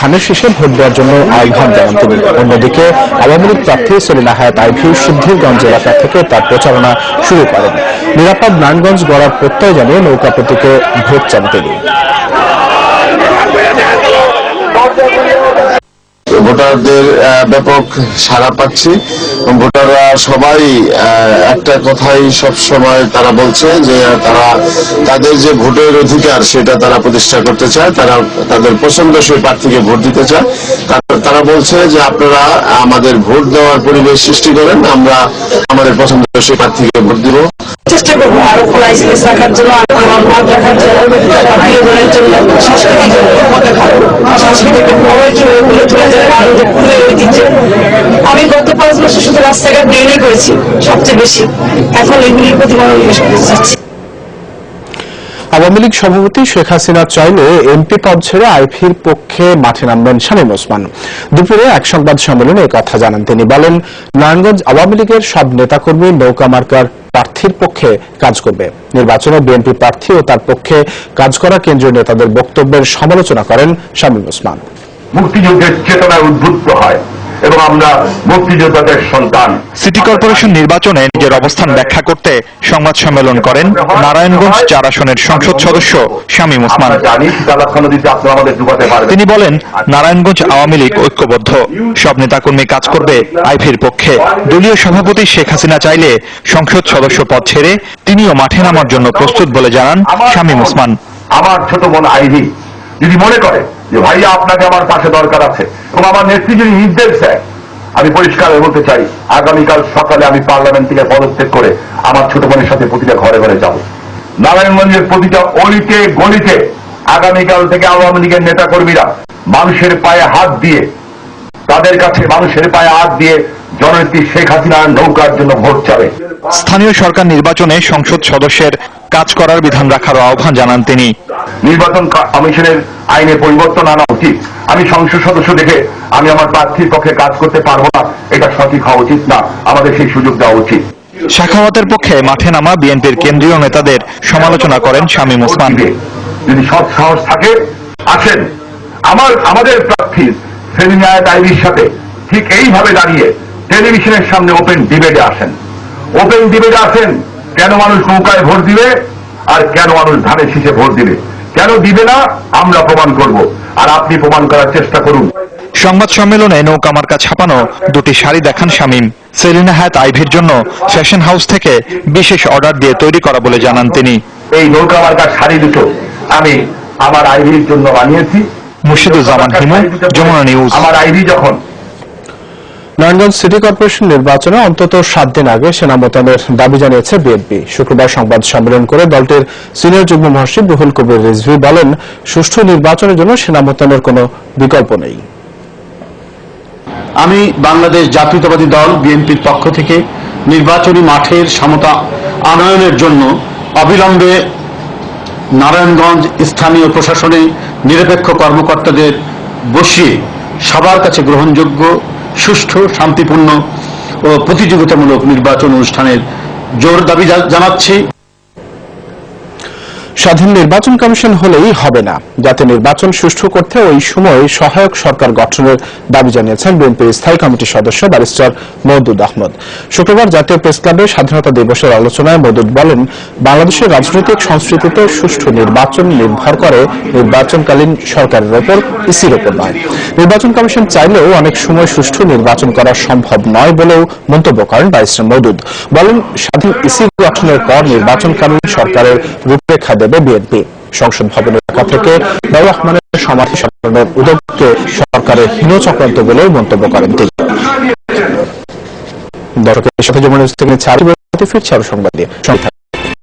ধানের শীষে ভোট দেওয়ার জন্য আহ্বান জানান তিনি। অন্যদিকে আওয়ামী লীগ প্রার্থী সেলিনা হায়াৎ আইভী সিদ্ধিরগঞ্জ এলাকা থেকে তার প্রচারণা শুরু করেন। নিরাপদ নারায়ণগঞ্জ গড়ার প্রত্যয় জানিয়ে নৌকা প্রতীকে ভোট চান তিনি। ভোটারদের ব্যাপক সাড়া পাচ্ছি। ভোটাররা সবাই একটা কথাই সব সময় তারা বলছে যে তারা তাদের যে ভোটের অধিকার সেটা তারা প্রতিষ্ঠা করতে চায়, তারা তাদের পছন্দসই প্রার্থীকে ভোট দিতে চায়। তারা বলছে যে আপনারা আমাদের ভোট দেওয়ার পরিবেশ সৃষ্টি করেন, আমরা আমাদের পছন্দসই প্রার্থীকে ভোট দিব। চেষ্টা করবো আরো লাইসেন্স রাখার জন্য, আমার ভাব রাখার জন্য, বিনোদনের জন্য, সাংস্কৃতিক ঐতিহ্য। আমি গত 5 বছর শুধু রাস্তাঘাট ড্রেনই করেছি সবচেয়ে বেশি, এখন এগুলির প্রতি মনোনিবেশ করতে চাচ্ছি। আওয়ামী লীগ সভাপতি শেখ হাসিনা চাইলে এমপি পদ ছেড়ে আইভীর পক্ষে মাঠে নামবেন শামীম ওসমান। দুপুরে এক সংবাদ সম্মেলনে একথা জানান তিনি। বলেন, নারায়ণগঞ্জ আওয়ামী লীগের সব নেতাকর্মী নৌকা মার্কার প্রার্থীর পক্ষে কাজ করবে। নির্বাচনে বিএনপি প্রার্থী ও তার পক্ষে কাজ করা কেন্দ্রীয় নেতাদের বক্তব্যের সমালোচনা করেন শামীম ওসমান। মুক্তিযুদ্ধের চেতনায় উদ্বুদ্ধ হয় এবং আমরা মুক্তিযোদ্ধাদের সন্তান। সিটি কর্পোরেশন নির্বাচনে নিজের অবস্থান ব্যাখ্যা করতে সংবাদ সম্মেলন করেন নারায়ণগঞ্জ 4 আসনের সংসদ সদস্য শামীম ওসমান। তিনি বলেন, নারায়ণগঞ্জ আওয়ামী লীগ ঐক্যবদ্ধ, সব নেতাকর্মী কাজ করবে আইভীর পক্ষে। দলীয় সভাপতি শেখ হাসিনা চাইলে সংসদ সদস্য পদ ছেড়ে তিনিও মাঠে নামার জন্য প্রস্তুত বলে জানান শামীম ওসমান। আমার ছোট বোন আইভী যদি মনে করে যে ভাইয়া আপনাকে আমার পাশে দরকার আছে এবং আমার নেত্রী যদি নির্দেশ দেয়, আমি পরিষ্কার বলতে চাই, আগামীকাল সকালে আমি পার্লামেন্ট থেকে পদত্যাগ করে আমার ছোট বোনের সাথে প্রতিটা ঘরে ঘরে যাব। নারায়ণগঞ্জের প্রতিটা অলিতে গলিতে আগামীকাল থেকে আওয়ামী লীগের নেতা কর্মীরা মানুষের পায়ে হাত দিয়ে, তাদের কাছে মানুষের পায়ে হাত দিয়ে জননেত্রী শেখ হাসিনার নৌকার জন্য ভোট চাবে। স্থানীয় সরকার নির্বাচনে সংসদ সদস্যের কাজ করার বিধান রাখার আহ্বান জানান তিনি। নির্বাচন কমিশনের আইনে পরিবর্তন আনা উচিত। আমি সংসদ সদস্য দেখে আমি আমার প্রার্থীর পক্ষে কাজ করতে পারবো না, এটা সঠিক হওয়া উচিত না। আমাদের সেই সুযোগ দেওয়া উচিত। সাখাওয়াতের পক্ষে মাঠে নামা বিএনপির কেন্দ্রীয় নেতাদের সমালোচনা করেন শামীম ওসমান। যদি সৎ সাহস থাকে আসেন আমাদের প্রার্থী সেলিনা হায়াৎ আইভীর সাথে ঠিক এইভাবে দাঁড়িয়ে টেলিভিশনের সামনে ওপেন ডিবেটে আসেন। ওপেন ডিবেটে আসেন, কেন মানুষ নৌকায় ভোট দিবে আর কেন মানুষ ধানের শীষে ভোট দিবে, কেন দিবে না আমরা প্রমাণ করব, আর আপনি প্রমাণ করার চেষ্টা করুন। সংবাদ সম্মেলনে নৌকা মার্কা ছাপানো 2টি শাড়ি দেখান শামীম। সেলিনা হায়াৎ আইভীর জন্য ফ্যাশন হাউস থেকে বিশেষ অর্ডার দিয়ে তৈরি করা বলে জানান তিনি। এই নৌকা মার্কার শাড়ি দুটো আমি আমার আইভীর জন্য বানিয়েছি। মুর্শিদুজ্জামান হিমু, যমুনা নিউজ। আমার আইভী যখন নারায়ণগঞ্জ সিটি কর্পোরেশন নির্বাচনে অন্তত 7 দিন আগে সেনা মোতায়েনের দাবি জানিয়েছে বিএনপি। শুক্রবার সংবাদ সম্মেলন করে দলটির সিনিয়র যুগ্ম মহাসচিব রুহুল কবির রিজভী বলেন, সুষ্ঠু নির্বাচনের জন্য সেনা মোতায়েনের কোনো বিকল্প নেই। আমি বাংলাদেশ জাতীয়তাবাদী দল বিএনপির পক্ষ থেকে নির্বাচনী মাঠের সমতা আনয়নের জন্য অবিলম্বে নারায়ণগঞ্জ স্থানীয় প্রশাসনে নিরপেক্ষ কর্মকর্তাদের বসিয়ে সবার কাছে গ্রহণযোগ্য, সুষ্ঠু, শান্তিপূর্ণ ও প্রতিযোগিতামূলক নির্বাচন অনুষ্ঠানের জোর দাবি জানাচ্ছি। স্বাধীন নির্বাচন কমিশন হলেই হবে না, যাতে নির্বাচন সুষ্ঠু করতে ওই সময় সহায়ক সরকার গঠনের দাবি জানিয়েছেন বিএনপির স্থায়ী কমিটির সদস্য ব্যারিস্টার মওদুদ আহমদ। শুক্রবার জাতীয় প্রেস ক্লাবে স্বাধীনতা দিবসের আলোচনায় মওদুদ বলেন, বাংলাদেশের রাজনৈতিক সংস্কৃতিতে সুষ্ঠু নির্বাচন নির্ভর করে নির্বাচনকালীন সরকারের ওপর, ইসির ওপর নয়। নির্বাচন কমিশন চাইলেও অনেক সময় সুষ্ঠু নির্বাচন করা সম্ভব নয় বলেও মন্তব্য করেন ব্যারিস্টার মওদুদ। বলেন, স্বাধীন ইসি গঠনের পর নির্বাচনকালীন সরকারের রূপরেখা দেবে বিএনপি। সংসদ ভবনের এলাকা থেকে নওয়াব রহমানের সমাধি সরানোর উদ্যোগকে সরকারের হীন চক্রান্ত বলেও মন্তব্য করেন তিনি। দর্শকের সাথে যমুনা নিউজ থেকে ফিরছে আরো সংবাদ দিয়ে।